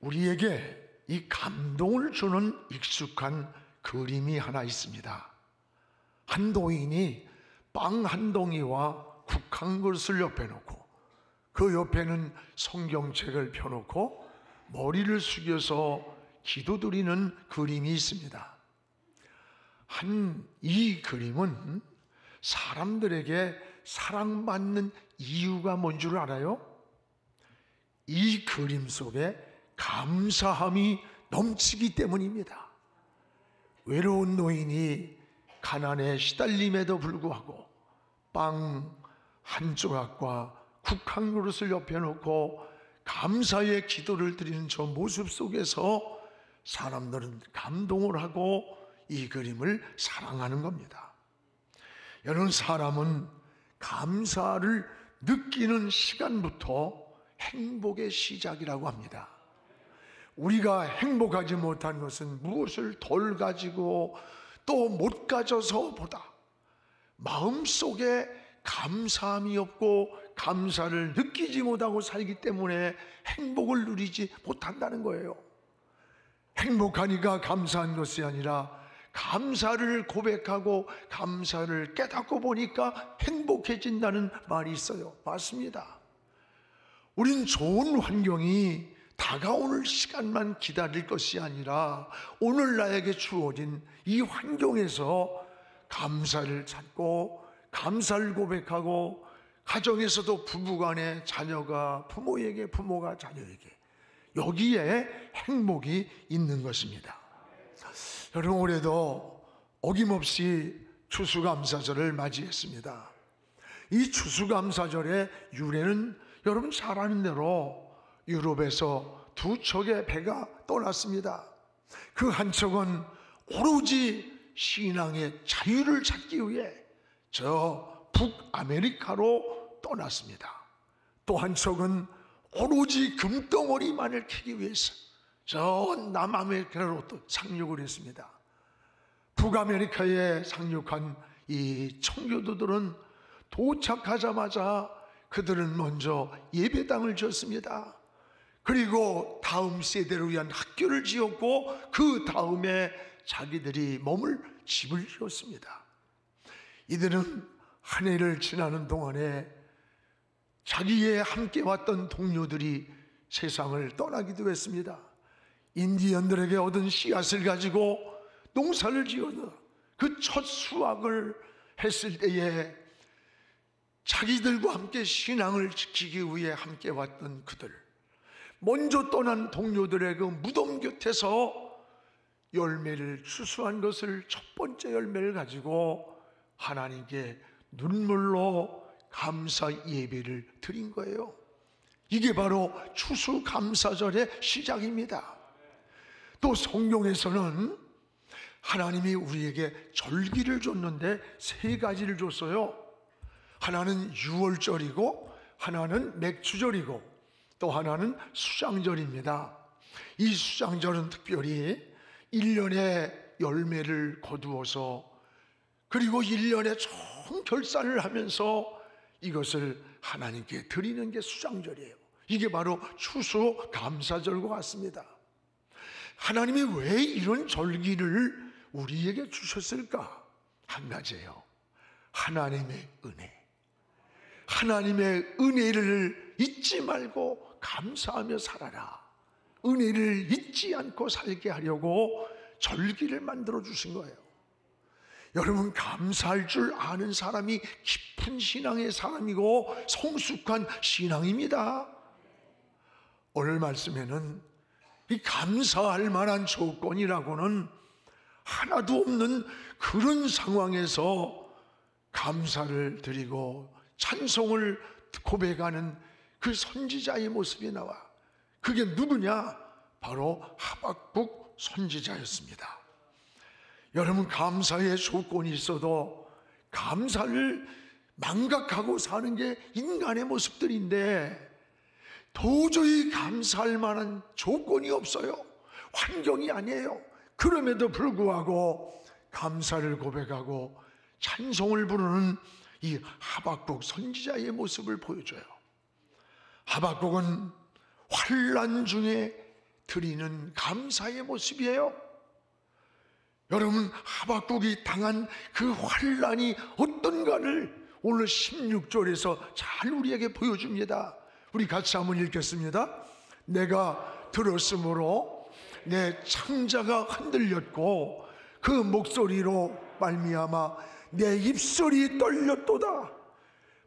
우리에게 이 감동을 주는 익숙한 그림이 하나 있습니다. 한 노인이 빵 한 덩이와 국 한 그릇을 옆에 놓고 그 옆에는 성경책을 펴놓고 머리를 숙여서 기도드리는 그림이 있습니다. 이 그림은 사람들에게 사랑받는 이유가 뭔 줄 알아요? 이 그림 속에 감사함이 넘치기 때문입니다. 외로운 노인이 가난에 시달림에도 불구하고 빵 한 조각과 국 한 그릇을 옆에 놓고 감사의 기도를 드리는 저 모습 속에서 사람들은 감동을 하고 이 그림을 사랑하는 겁니다. 여러분, 사람은 감사를 느끼는 시간부터 행복의 시작이라고 합니다. 우리가 행복하지 못한 것은 무엇을 덜 가지고 또 못 가져서보다 마음속에 감사함이 없고 감사를 느끼지 못하고 살기 때문에 행복을 누리지 못한다는 거예요. 행복하니까 감사한 것이 아니라 감사를 고백하고 감사를 깨닫고 보니까 행복해진다는 말이 있어요. 맞습니다. 우린 좋은 환경이 다가오는 시간만 기다릴 것이 아니라 오늘 나에게 주어진 이 환경에서 감사를 찾고 감사를 고백하고 가정에서도 부부간에 자녀가 부모에게, 부모가 자녀에게, 여기에 행복이 있는 것입니다. 여러분, 올해도 어김없이 추수감사절을 맞이했습니다. 이 추수감사절의 유래는 여러분 잘 아는 대로 유럽에서 두 척의 배가 떠났습니다. 그 한 척은 오로지 신앙의 자유를 찾기 위해 저 북아메리카로 떠났습니다. 또 한 척은 오로지 금덩어리만을 캐기 위해서 저 남아메리카로 또 상륙을 했습니다. 북아메리카에 상륙한 이 청교도들은 도착하자마자 그들은 먼저 예배당을 지었습니다. 그리고 다음 세대를 위한 학교를 지었고 그 다음에 자기들이 머물 집을 지었습니다. 이들은 한 해를 지나는 동안에 자기의 함께 왔던 동료들이 세상을 떠나기도 했습니다. 인디언들에게 얻은 씨앗을 가지고 농사를 지어서 그 첫 수확을 했을 때에 자기들과 함께 신앙을 지키기 위해 함께 왔던 그들, 먼저 떠난 동료들의 그 무덤 곁에서 열매를 추수한 것을 첫 번째 열매를 가지고 하나님께 눈물로 감사 예배를 드린 거예요. 이게 바로 추수감사절의 시작입니다. 또 성경에서는 하나님이 우리에게 절기를 줬는데 세 가지를 줬어요. 하나는 유월절이고 하나는 맥주절이고 또 하나는 수장절입니다. 이 수장절은 특별히 1년의 열매를 거두어서 그리고 1년에 총 결산을 하면서 이것을 하나님께 드리는 게 수장절이에요. 이게 바로 추수감사절과 같습니다. 하나님이 왜 이런 절기를 우리에게 주셨을까? 한 가지예요. 하나님의 은혜. 하나님의 은혜를 잊지 말고 감사하며 살아라. 은혜를 잊지 않고 살게 하려고 절기를 만들어 주신 거예요. 여러분, 감사할 줄 아는 사람이 깊은 신앙의 사람이고 성숙한 신앙입니다. 오늘 말씀에는 이 감사할 만한 조건이라고는 하나도 없는 그런 상황에서 감사를 드리고 찬송을 고백하는 그 선지자의 모습이 나와. 그게 누구냐? 바로 하박국 선지자였습니다. 여러분, 감사의 조건이 있어도 감사를 망각하고 사는 게 인간의 모습들인데 도저히 감사할 만한 조건이 없어요. 환경이 아니에요. 그럼에도 불구하고 감사를 고백하고 찬송을 부르는 이 하박국 선지자의 모습을 보여줘요. 하박국은 환난 중에 드리는 감사의 모습이에요. 여러분, 하박국이 당한 그 환난이 어떤가를 오늘 16절에서 잘 우리에게 보여줍니다. 우리 같이 한번 읽겠습니다. 내가 들었으므로 내 창자가 흔들렸고 그 목소리로 말미암아 내 입술이 떨렸도다.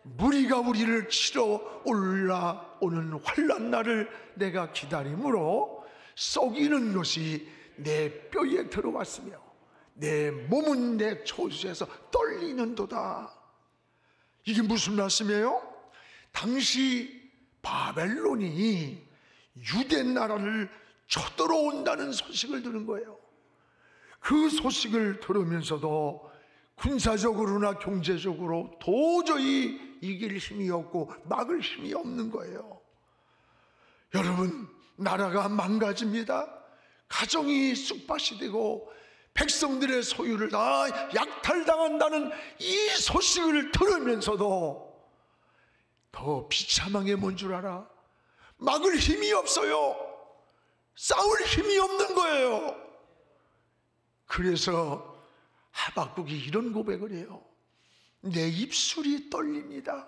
무리가 우리를 치러 올라오는 환난 날을 내가 기다림으로 썩이는 것이 내 뼈에 들어왔으며 내 몸은 내 초수에서 떨리는도다. 이게 무슨 말씀이에요? 당시 바벨론이 유대 나라를 쳐들어온다는 소식을 들은 거예요. 그 소식을 들으면서도 군사적으로나 경제적으로 도저히 이길 힘이 없고 막을 힘이 없는 거예요. 여러분, 나라가 망가집니다. 가정이 쑥밭이 되고 백성들의 소유를 다 약탈당한다는 이 소식을 들으면서도 더 비참한 게 뭔 줄 알아? 막을 힘이 없어요. 싸울 힘이 없는 거예요. 그래서 하박국이 이런 고백을 해요. 내 입술이 떨립니다.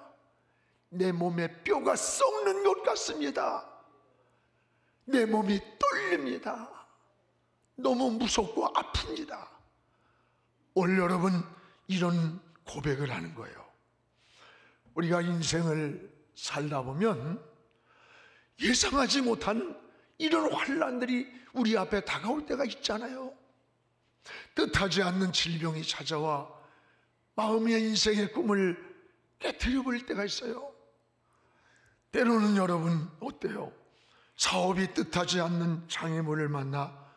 내 몸에 뼈가 썩는 것 같습니다. 내 몸이 떨립니다. 너무 무섭고 아픕니다. 오늘 여러분, 이런 고백을 하는 거예요. 우리가 인생을 살다 보면 예상하지 못한 이런 환난들이 우리 앞에 다가올 때가 있잖아요. 뜻하지 않는 질병이 찾아와 마음의 인생의 꿈을 깨트려 버릴 때가 있어요. 때로는 여러분 어때요? 사업이 뜻하지 않는 장애물을 만나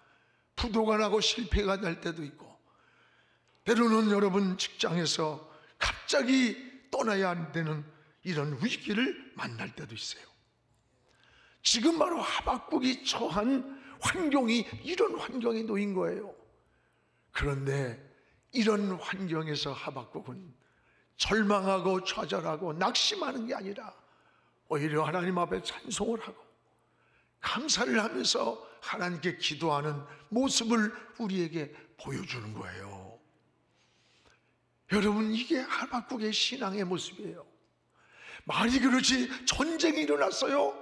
부도가 나고 실패가 될 때도 있고, 때로는 여러분 직장에서 갑자기 떠나야 되는 이런 위기를 만날 때도 있어요. 지금 바로 하박국이 처한 환경이 이런 환경에 놓인 거예요. 그런데 이런 환경에서 하박국은 절망하고 좌절하고 낙심하는 게 아니라 오히려 하나님 앞에 찬송을 하고 감사를 하면서 하나님께 기도하는 모습을 우리에게 보여주는 거예요. 여러분, 이게 하박국의 신앙의 모습이에요. 말이 그렇지 전쟁이 일어났어요.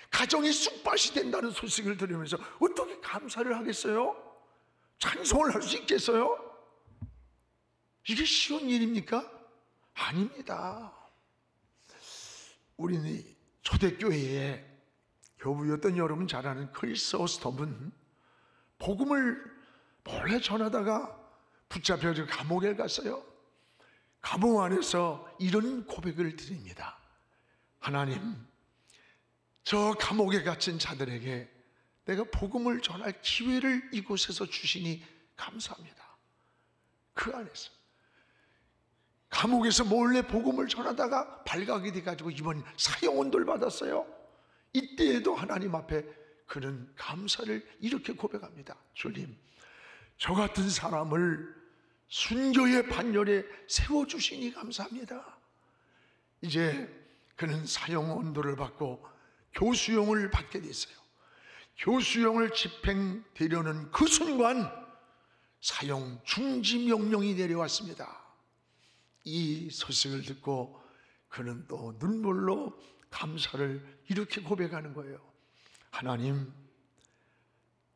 가정이 쑥밭이 된다는 소식을 들으면서 어떻게 감사를 하겠어요? 찬송을 할 수 있겠어요? 이게 쉬운 일입니까? 아닙니다. 우리는 초대교회에 교부였던 여러분 잘 아는 크리스 오스톱은 복음을 몰래 전하다가 붙잡혀서 감옥에 갔어요. 감옥 안에서 이런 고백을 드립니다. 하나님, 저 감옥에 갇힌 자들에게 내가 복음을 전할 기회를 이곳에서 주시니 감사합니다. 그 안에서 감옥에서 몰래 복음을 전하다가 발각이 돼가지고 이번 사형원도를 받았어요. 이때에도 하나님 앞에 그는 감사를 이렇게 고백합니다. 주님, 저 같은 사람을 순교의 반열에 세워주시니 감사합니다. 이제 그는 사형원도를 받고 교수형을 받게 됐어요. 교수형을 집행되려는 그 순간 사형 중지 명령이 내려왔습니다. 이 소식을 듣고 그는 또 눈물로 감사를 이렇게 고백하는 거예요. 하나님,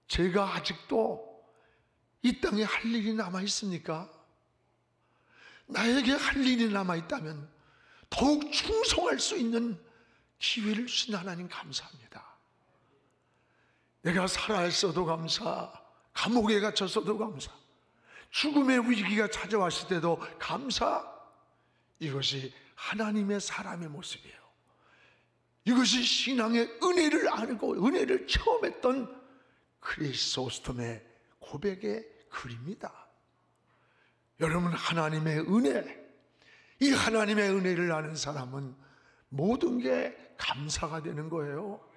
제가 아직도 이 땅에 할 일이 남아 있습니까? 나에게 할 일이 남아 있다면 더욱 충성할 수 있는 기회를 주신 하나님 감사합니다. 내가 살아있어도 감사, 감옥에 갇혔어도 감사, 죽음의 위기가 찾아왔을 때도 감사. 이것이 하나님의 사람의 모습이에요. 이것이 신앙의 은혜를 알고 은혜를 체험했던 크리스 오스톰의 고백의 글입니다. 여러분, 하나님의 은혜, 이 하나님의 은혜를 아는 사람은 모든 게 감사가 되는 거예요.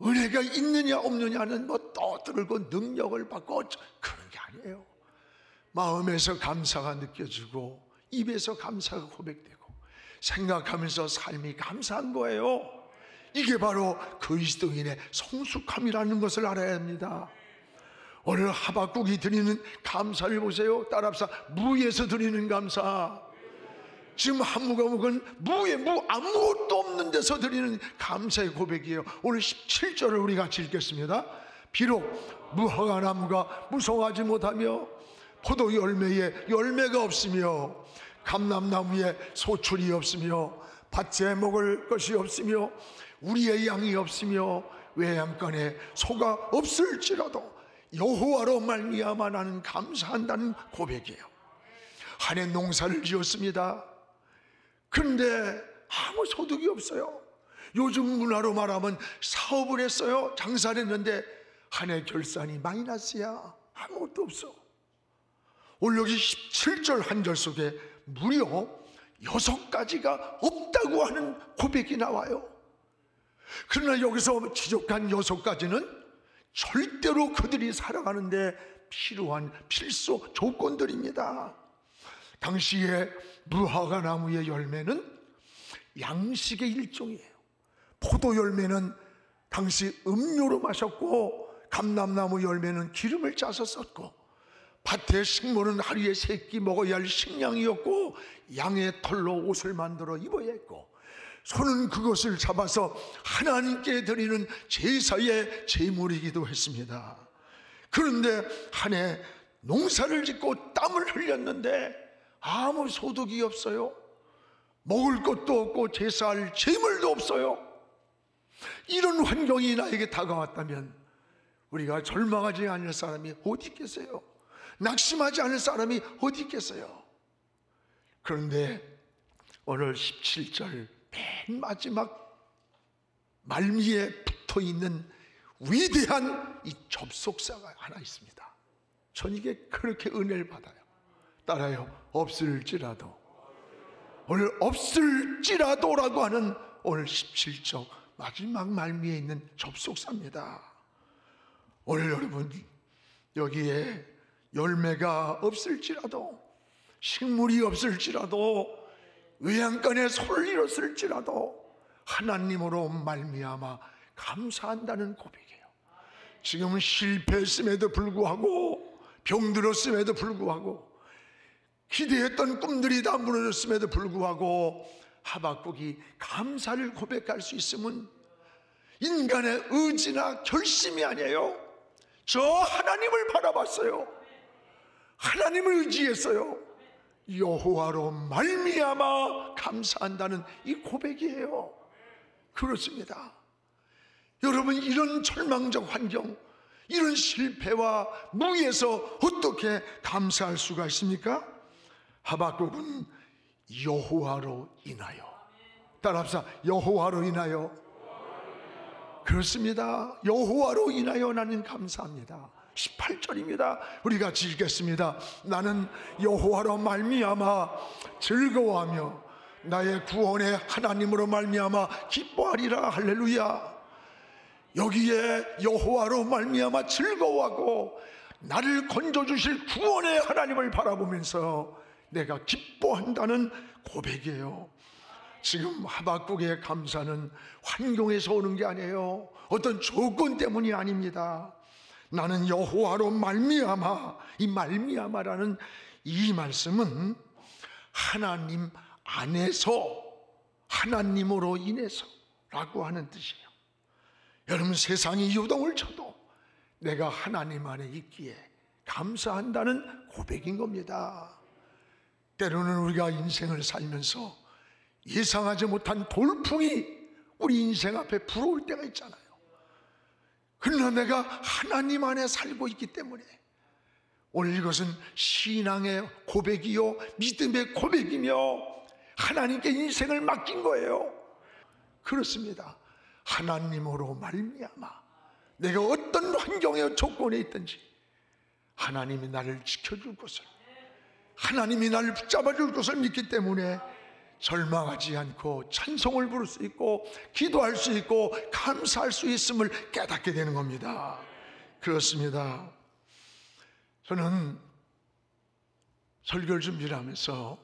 은혜가 있느냐 없느냐는 뭐 떠들고 능력을 받고 그런 게 아니에요. 마음에서 감사가 느껴지고 입에서 감사가 고백되고 생각하면서 삶이 감사한 거예요. 이게 바로 그리스도인의 성숙함이라는 것을 알아야 합니다. 오늘 하박국이 드리는 감사를 보세요. 따라합시다. 무에서 드리는 감사. 지금 한무과목은 무에 아무것도 없는 데서 드리는 감사의 고백이에요. 오늘 17절을 우리 같이 읽겠습니다. 비록 무화과 나무가 무성하지 못하며 포도 열매에 열매가 없으며 감람나무에 소출이 없으며 밭에 먹을 것이 없으며 우리의 양이 없으며 외양간에 소가 없을지라도 여호와로 말미암아 나는 감사한다는 고백이에요. 한 해 농사를 지었습니다. 그런데 아무 소득이 없어요. 요즘 문화로 말하면 사업을 했어요. 장사를 했는데 한 해 결산이 마이너스야. 아무것도 없어. 오늘 여기 17절 한 절 속에 무려 6가지가 없다고 하는 고백이 나와요. 그러나 여기서 지적한 6가지는 절대로 그들이 살아가는데 필요한 필수 조건들입니다. 당시에 무화과 나무의 열매는 양식의 일종이에요. 포도 열매는 당시 음료로 마셨고 감람나무 열매는 기름을 짜서 썼고 밭의 식물은 하루에 3끼 먹어야 할 식량이었고 양의 털로 옷을 만들어 입어야 했고 소는 그것을 잡아서 하나님께 드리는 제사의 제물이기도 했습니다. 그런데 한 해 농사를 짓고 땀을 흘렸는데 아무 소득이 없어요. 먹을 것도 없고 제사할 제물도 없어요. 이런 환경이 나에게 다가왔다면 우리가 절망하지 않을 사람이 어디 있겠어요? 낙심하지 않을 사람이 어디 있겠어요? 그런데 오늘 17절 맨 마지막 말미에 붙어있는 위대한 이 접속사가 하나 있습니다. 전 이게 그렇게 은혜를 받아요. 따라요. 없을지라도. 오늘 없을지라도라고 하는 오늘 17절 마지막 말미에 있는 접속사입니다. 오늘 여러분 여기에 열매가 없을지라도 식물이 없을지라도 외양간에 소를 잃었을지라도 하나님으로 말미암아 감사한다는 고백이에요. 지금은 실패했음에도 불구하고 병들었음에도 불구하고 기대했던 꿈들이 다 무너졌음에도 불구하고 하박국이 감사를 고백할 수 있음은 인간의 의지나 결심이 아니에요. 저 하나님을 바라봤어요. 하나님을 의지했어요. 여호와로 말미암아 감사한다는 이 고백이에요. 그렇습니다. 여러분 이런 절망적 환경, 이런 실패와 무에서 어떻게 감사할 수가 있습니까? 하박국은 여호와로 인하여. 따라합시다. 여호와로 인하여. 그렇습니다. 여호와로 인하여 나는 감사합니다. 18절입니다. 우리 같이 읽겠습니다. 나는 여호와로 말미암아 즐거워하며 나의 구원의 하나님으로 말미암아 기뻐하리라. 할렐루야. 여기에 여호와로 말미암아 즐거워하고 나를 건져주실 구원의 하나님을 바라보면서 내가 기뻐한다는 고백이에요. 지금 하박국의 감사는 환경에서 오는 게 아니에요. 어떤 조건 때문이 아닙니다. 나는 여호와로 말미암아, 이 말미암아라는 이 말씀은 하나님 안에서 하나님으로 인해서 라고 하는 뜻이에요. 여러분 세상이 요동을 쳐도 내가 하나님 안에 있기에 감사한다는 고백인 겁니다. 때로는 우리가 인생을 살면서 예상하지 못한 돌풍이 우리 인생 앞에 불어올 때가 있잖아요. 그러나 내가 하나님 안에 살고 있기 때문에 오늘 이것은 신앙의 고백이요 믿음의 고백이며 하나님께 인생을 맡긴 거예요. 그렇습니다. 하나님으로 말미암아 내가 어떤 환경의 조건에 있든지 하나님이 나를 지켜줄 것을, 하나님이 나를 붙잡아줄 것을 믿기 때문에 절망하지 않고 찬송을 부를 수 있고 기도할 수 있고 감사할 수 있음을 깨닫게 되는 겁니다. 그렇습니다. 저는 설교를 준비를 하면서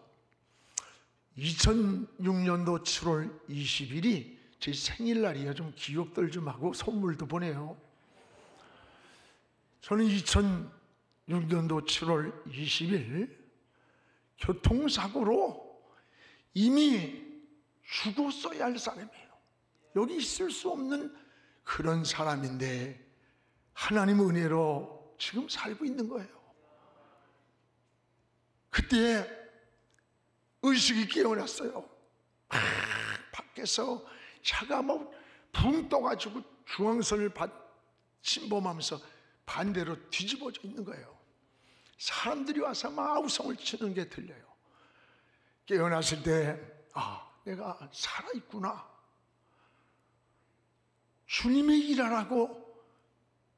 2006년도 7월 20일이 제 생일날이에요. 좀 기억들 좀 하고 선물도 보내요. 저는 2006년도 7월 20일 교통사고로 이미 죽었어야 할 사람이에요. 여기 있을 수 없는 그런 사람인데 하나님 은혜로 지금 살고 있는 거예요. 그때 의식이 깨어났어요. 밖에서 차가 막 붕 떠가지고 중앙선을 침범하면서 반대로 뒤집어져 있는 거예요. 사람들이 와서 막 아우성을 치는 게 들려요. 깨어났을 때 내가 살아있구나. 주님의 일하라고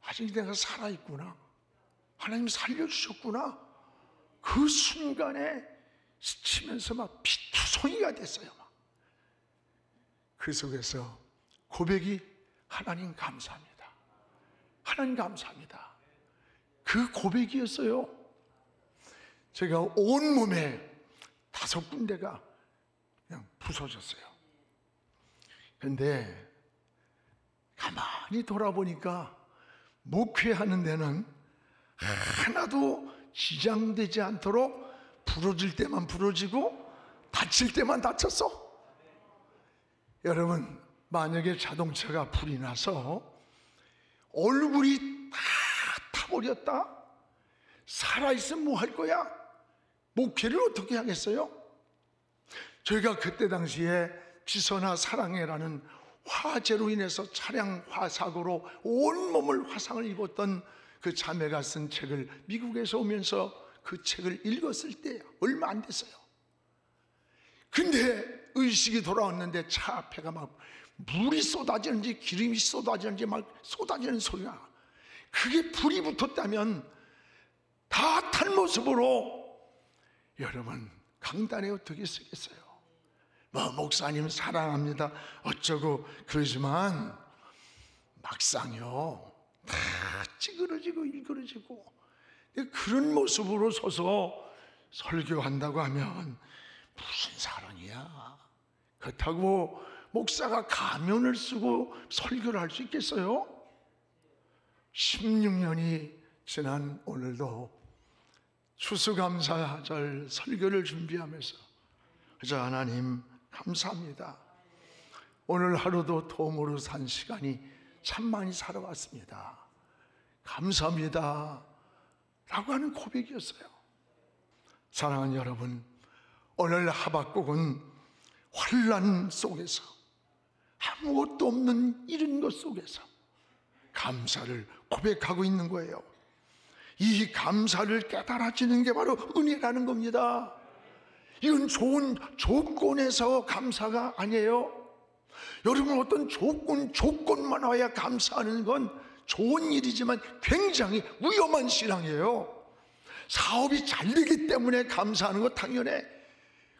아직 내가 살아있구나. 하나님 살려주셨구나. 그 순간에 스치면서 막 피투성이가 됐어요. 그 속에서 고백이 하나님 감사합니다. 하나님 감사합니다. 그 고백이었어요. 제가 온몸에 5군데가 그냥 부서졌어요. 그런데 가만히 돌아보니까 목회하는 데는 하나도 지장되지 않도록 부러질 때만 부러지고 다칠 때만 다쳤어. 여러분, 만약에 자동차가 불이 나서 얼굴이 다 타버렸다? 살아있으면 뭐 할 거야? 목회를 어떻게 하겠어요? 저희가 그때 당시에 지선아 사랑해라는 화재로 인해서 차량 화사고로 온몸을 화상을 입었던 그 자매가 쓴 책을 미국에서 오면서 그 책을 읽었을 때 얼마 안 됐어요. 근데 의식이 돌아왔는데 차 앞에가 막 물이 쏟아지는지 기름이 쏟아지는지 막 쏟아지는 소리가, 그게 불이 붙었다면 다 탄 모습으로 여러분 강단에 어떻게 쓰겠어요? 목사님 사랑합니다 어쩌고 그러지만 막상요 다 찌그러지고 일그러지고 그런 모습으로 서서 설교한다고 하면 무슨 사랑이야? 그렇다고 목사가 가면을 쓰고 설교를 할 수 있겠어요? 16년이 지난 오늘도 추수감사절 설교를 준비하면서 그저 하나님 감사합니다. 오늘 하루도 도움으로 산 시간이 참 많이 살아왔습니다. 감사합니다 라고 하는 고백이었어요. 사랑하는 여러분, 오늘 하박국은 환난 속에서 아무것도 없는 이런 것 속에서 감사를 고백하고 있는 거예요. 이 감사를 깨달아지는 게 바로 은혜라는 겁니다. 이건 좋은 조건에서 감사가 아니에요. 여러분, 어떤 조건만 와야 감사하는 건 좋은 일이지만 굉장히 위험한 신앙이에요. 사업이 잘 되기 때문에 감사하는 거 당연해.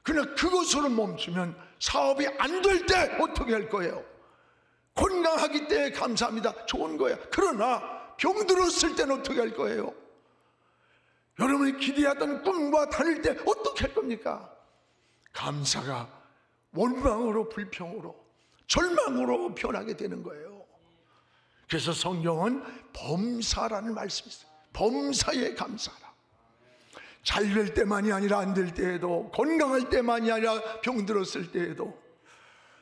그러나 그것으로 멈추면 사업이 안 될 때 어떻게 할 거예요? 건강하기 때문에 감사합니다, 좋은 거야. 그러나 병들었을 때는 어떻게 할 거예요? 여러분이 기대하던 꿈과 다를 때 어떻게 할 겁니까? 감사가 원망으로 불평으로 절망으로 변하게 되는 거예요. 그래서 성경은 범사라는 말씀이 있어요. 범사에 감사라. 잘 될 때만이 아니라 안 될 때에도, 건강할 때만이 아니라 병들었을 때에도,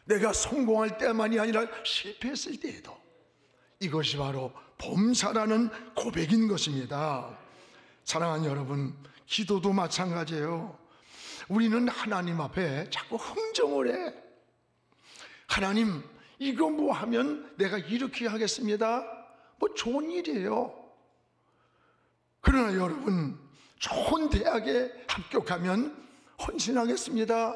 내가 성공할 때만이 아니라 실패했을 때에도, 이것이 바로 범사라는 고백인 것입니다. 사랑하는 여러분, 기도도 마찬가지예요. 우리는 하나님 앞에 자꾸 흥정을 해. 하나님, 이거 뭐 하면 내가 이렇게 하겠습니다. 뭐 좋은 일이에요. 그러나 여러분, 좋은 대학에 합격하면 헌신하겠습니다.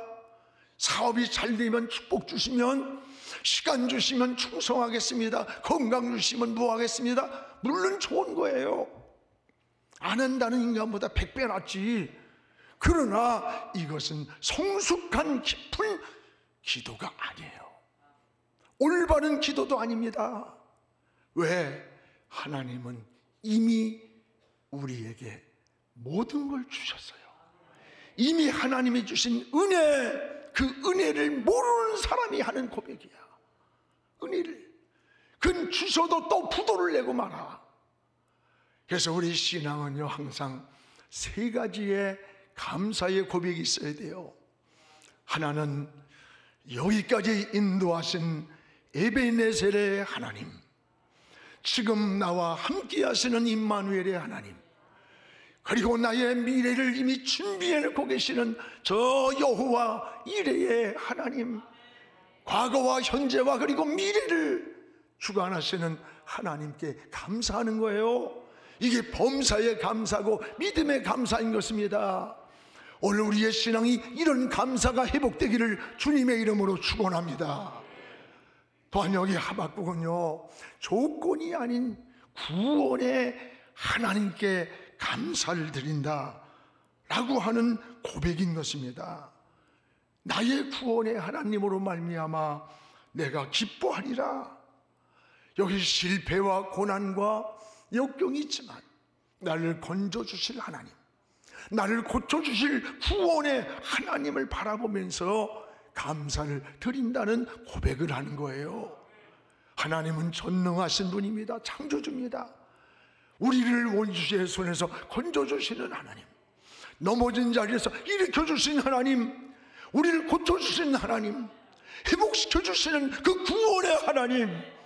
사업이 잘 되면 축복 주시면, 시간 주시면 충성하겠습니다. 건강 주시면 뭐 하겠습니다. 물론 좋은 거예요. 안 한다는 인간보다 100배 낫지. 그러나 이것은 성숙한 깊은 기도가 아니에요. 올바른 기도도 아닙니다. 왜? 하나님은 이미 우리에게 모든 걸 주셨어요. 이미 하나님이 주신 은혜, 그 은혜를 모르는 사람이 하는 고백이야. 은혜를. 그건 주셔도 또 부도를 내고 말아. 그래서 우리 신앙은요, 항상 세 가지의 감사의 고백이 있어야 돼요. 하나는 여기까지 인도하신 에베네셀의 하나님, 지금 나와 함께 하시는 임마누엘의 하나님, 그리고 나의 미래를 이미 준비해놓고 계시는 저 여호와 이레의 하나님, 과거와 현재와 그리고 미래를 주관하시는 하나님께 감사하는 거예요. 이게 범사의 감사고 믿음의 감사인 것입니다. 오늘 우리의 신앙이 이런 감사가 회복되기를 주님의 이름으로 축원합니다. 또한 여기 하박국은요, 조건이 아닌 구원의 하나님께 감사를 드린다 라고 하는 고백인 것입니다. 나의 구원의 하나님으로 말미암아 내가 기뻐하리라. 여기 실패와 고난과 역경이 있지만 나를 건져주실 하나님, 나를 고쳐주실 구원의 하나님을 바라보면서 감사를 드린다는 고백을 하는 거예요. 하나님은 전능하신 분입니다. 창조주입니다. 우리를 원수의 손에서 건져주시는 하나님, 넘어진 자리에서 일으켜주신 하나님, 우리를 고쳐주신 하나님, 회복시켜주시는 그 구원의 하나님,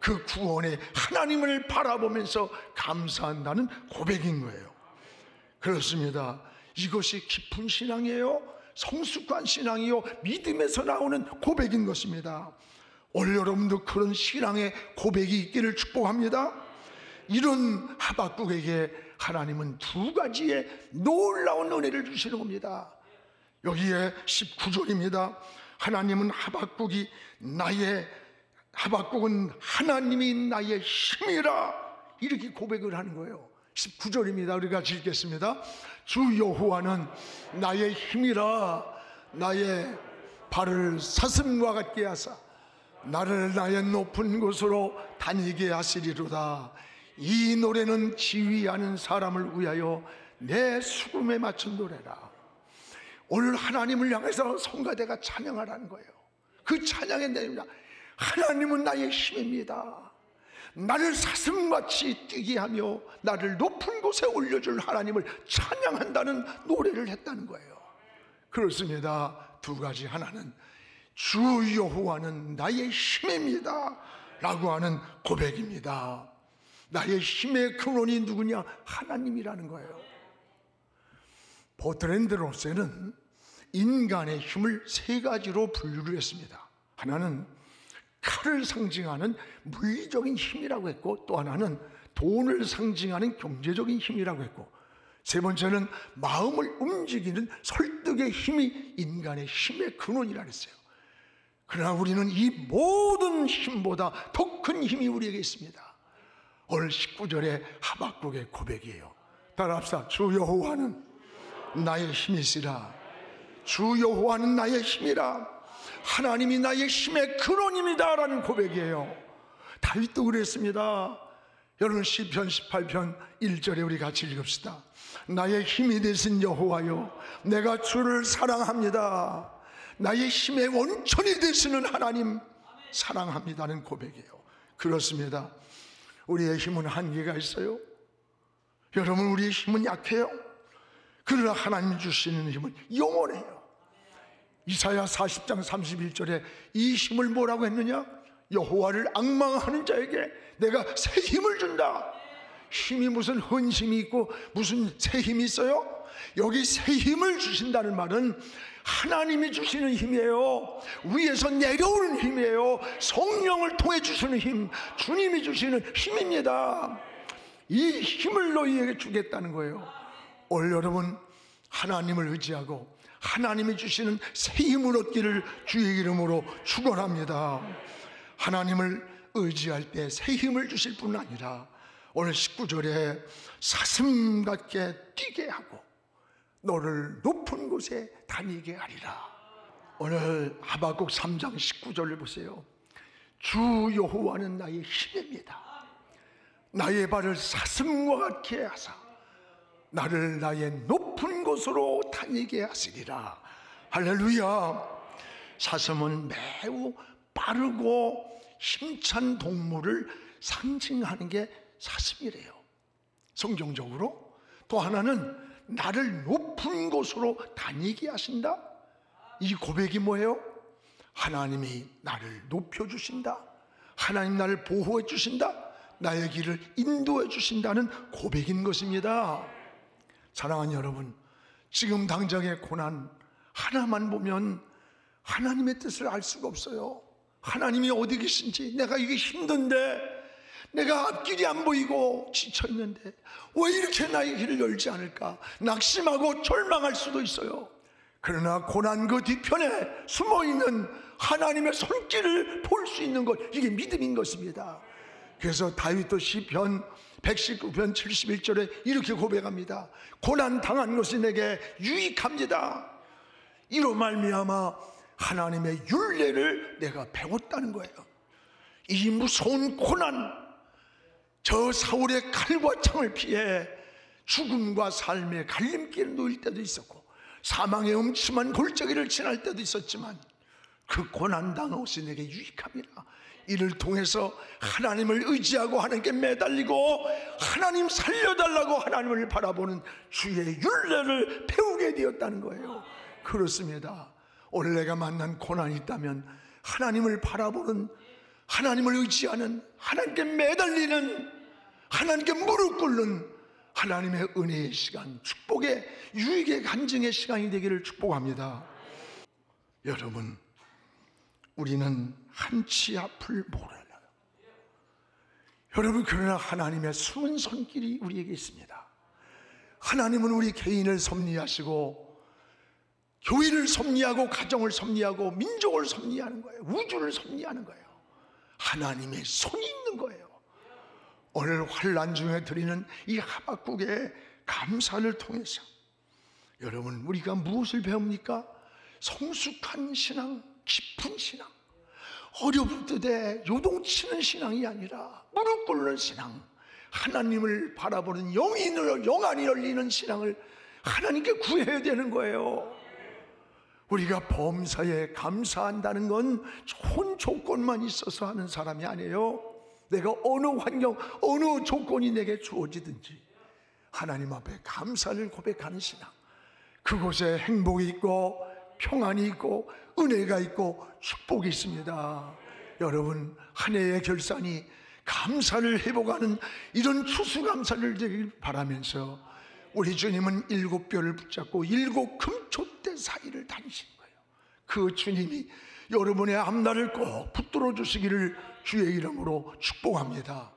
그 구원의 하나님을 바라보면서 감사한다는 고백인 거예요. 그렇습니다. 이것이 깊은 신앙이에요. 성숙한 신앙이요, 믿음에서 나오는 고백인 것입니다. 오늘 여러분도 그런 신앙의 고백이 있기를 축복합니다. 이런 하박국에게 하나님은 두 가지의 놀라운 은혜를 주시는 겁니다. 여기에 19절입니다. 하나님은 하박국은 하나님이 나의 힘이라, 이렇게 고백을 하는 거예요. 19절입니다. 우리가 같이 읽겠습니다. 주 여호와는 나의 힘이라, 나의 발을 사슴과 같게 하사 나를 나의 높은 곳으로 다니게 하시리로다. 이 노래는 지휘하는 사람을 위하여 내 수금에 맞춘 노래라. 오늘 하나님을 향해서 성가대가 찬양하라는 거예요. 그 찬양의 내용입니다. 하나님은 나의 힘입니다. 나를 사슴같이 뛰게 하며 나를 높은 곳에 올려줄 하나님을 찬양한다는 노래를 했다는 거예요. 그렇습니다. 두 가지. 하나는 주 여호와는 나의 힘입니다 라고 하는 고백입니다. 나의 힘의 근원이 누구냐? 하나님이라는 거예요. 버트랜드 로세는 인간의 힘을 세 가지로 분류를 했습니다. 하나는 칼을 상징하는 물리적인 힘이라고 했고, 또 하나는 돈을 상징하는 경제적인 힘이라고 했고, 세 번째는 마음을 움직이는 설득의 힘이 인간의 힘의 근원이라 했어요. 그러나 우리는 이 모든 힘보다 더 큰 힘이 우리에게 있습니다. 오늘 19절의 하박국의 고백이에요. 따라합시다. 주 여호와는 나의 힘이시라. 주 여호와는 나의 힘이라. 하나님이 나의 힘의 근원입니다 라는 고백이에요. 다윗도 그랬습니다. 여러분, 시편 18편 1절에 우리 같이 읽읍시다. 나의 힘이 되신 여호와여, 내가 주를 사랑합니다. 나의 힘의 원천이 되시는 하나님 사랑합니다는 고백이에요. 그렇습니다. 우리의 힘은 한계가 있어요. 여러분, 우리의 힘은 약해요. 그러나 하나님 주시는 힘은 영원해요. 이사야 40장 31절에 이 힘을 뭐라고 했느냐? 여호와를 앙망하는 자에게 내가 새 힘을 준다. 힘이 무슨 헌힘이 있고 무슨 새 힘이 있어요? 여기 새 힘을 주신다는 말은 하나님이 주시는 힘이에요. 위에서 내려오는 힘이에요. 성령을 통해 주시는 힘, 주님이 주시는 힘입니다. 이 힘을 너희에게 주겠다는 거예요. 오늘 여러분, 하나님을 의지하고 하나님이 주시는 새 힘을 얻기를 주의 이름으로 축원합니다. 하나님을 의지할 때 새 힘을 주실 뿐 아니라 오늘 19절에 사슴같게 뛰게 하고 너를 높은 곳에 다니게 하리라. 오늘 하박국 3장 19절을 보세요. 주 여호와는 나의 힘입니다. 나의 발을 사슴과 같게 하사 나를 나의 높은 곳으로 다니게 하시리라. 할렐루야. 사슴은 매우 빠르고 힘찬 동물을 상징하는 게 사슴이래요, 성경적으로. 또 하나는 나를 높은 곳으로 다니게 하신다. 이 고백이 뭐예요? 하나님이 나를 높여주신다, 하나님 나를 보호해 주신다, 나의 길을 인도해 주신다는 고백인 것입니다. 사랑하는 여러분, 지금 당장의 고난 하나만 보면 하나님의 뜻을 알 수가 없어요. 하나님이 어디 계신지, 내가 이게 힘든데, 내가 앞길이 안 보이고 지쳐있는데 왜 이렇게 나의 길을 열지 않을까 낙심하고 절망할 수도 있어요. 그러나 고난 그 뒤편에 숨어있는 하나님의 손길을 볼 수 있는 것, 이게 믿음인 것입니다. 그래서 다윗도 시편 119편 71절에 이렇게 고백합니다. 고난 당한 것이 내게 유익합니다. 이로 말미암아 하나님의 율례를 내가 배웠다는 거예요. 이 무서운 고난, 저 사울의 칼과 창을 피해 죽음과 삶의 갈림길에 놓일 때도 있었고 사망의 음침한 골짜기를 지날 때도 있었지만 그 고난당한 것이 내게 유익합니다. 이를 통해서 하나님을 의지하고 하나님께 매달리고 하나님 살려달라고 하나님을 바라보는 주의 율례를 배우게 되었다는 거예요. 그렇습니다. 오늘 내가 만난 고난이 있다면 하나님을 바라보는, 하나님을 의지하는, 하나님께 매달리는, 하나님께 무릎 꿇는 하나님의 은혜의 시간, 축복의 유익의 간증의 시간이 되기를 축복합니다. 여러분, 우리는 한치 앞을 몰라요. 여러분, 그러나 하나님의 숨은 손길이 우리에게 있습니다. 하나님은 우리 개인을 섭리하시고 교회를 섭리하고 가정을 섭리하고 민족을 섭리하는 거예요. 우주를 섭리하는 거예요. 하나님의 손이 있는 거예요. 오늘 환난 중에 드리는 이 하박국의 감사를 통해서 여러분, 우리가 무엇을 배웁니까? 성숙한 신앙, 깊은 신앙, 어려울 때 요동치는 신앙이 아니라 무릎 꿇는 신앙, 하나님을 바라보는 영안이 열리는 신앙을 하나님께 구해야 되는 거예요. 우리가 범사에 감사한다는 건 좋은 조건만 있어서 하는 사람이 아니에요. 내가 어느 환경, 어느 조건이 내게 주어지든지 하나님 앞에 감사를 고백하는 신앙, 그곳에 행복이 있고 평안이 있고 은혜가 있고 축복이 있습니다. 여러분, 한 해의 결산이 감사를 회복하는 이런 추수감사를 되길 바라면서 우리 주님은 7뼈를 붙잡고 7 금촛대 사이를 다니신 거예요. 그 주님이 여러분의 앞날을 꼭 붙들어 주시기를 주의 이름으로 축복합니다.